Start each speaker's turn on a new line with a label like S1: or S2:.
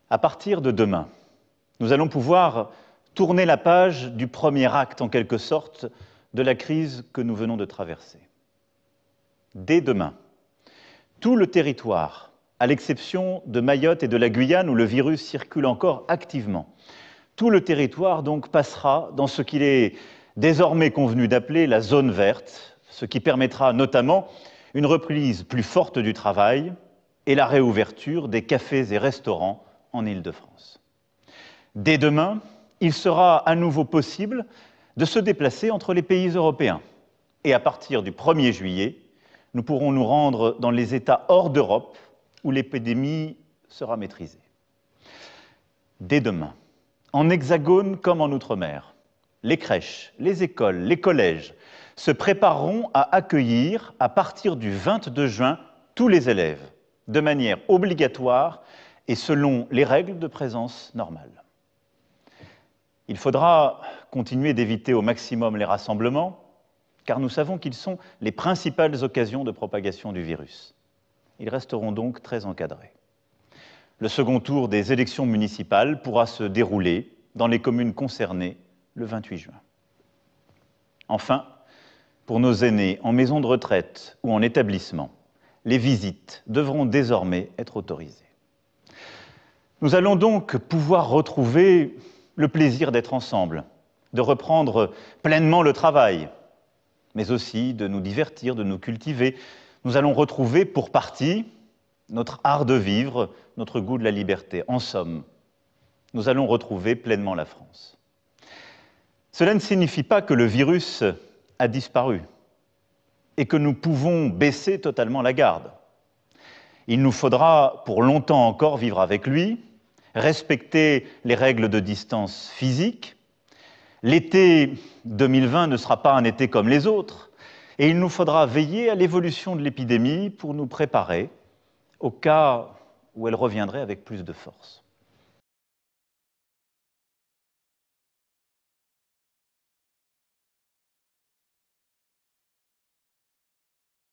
S1: À partir de demain, nous allons pouvoir tourner la page du premier acte, en quelque sorte, de la crise que nous venons de traverser. Dès demain, tout le territoire, à l'exception de Mayotte et de la Guyane où le virus circule encore activement, tout le territoire donc passera dans ce qu'il est désormais convenu d'appeler la zone verte, ce qui permettra notamment une reprise plus forte du travail et la réouverture des cafés et restaurants en Île-de-France. Dès demain, il sera à nouveau possible de se déplacer entre les pays européens. Et à partir du 1er juillet, nous pourrons nous rendre dans les États hors d'Europe où l'épidémie sera maîtrisée. Dès demain, en Hexagone comme en Outre-mer, les crèches, les écoles, les collèges se prépareront à accueillir, à partir du 22 juin, tous les élèves, de manière obligatoire et selon les règles de présence normales. Il faudra continuer d'éviter au maximum les rassemblements, car nous savons qu'ils sont les principales occasions de propagation du virus. Ils resteront donc très encadrés. Le second tour des élections municipales pourra se dérouler dans les communes concernées le 28 juin. Enfin, pour nos aînés en maison de retraite ou en établissement, les visites devront désormais être autorisées. Nous allons donc pouvoir retrouver le plaisir d'être ensemble, de reprendre pleinement le travail, mais aussi de nous divertir, de nous cultiver. Nous allons retrouver pour partie notre art de vivre, notre goût de la liberté. En somme, nous allons retrouver pleinement la France. Cela ne signifie pas que le virus a disparu et que nous pouvons baisser totalement la garde. Il nous faudra pour longtemps encore vivre avec lui, respecter les règles de distance physique. L'été 2020 ne sera pas un été comme les autres, et il nous faudra veiller à l'évolution de l'épidémie pour nous préparer au cas où elle reviendrait avec plus de force.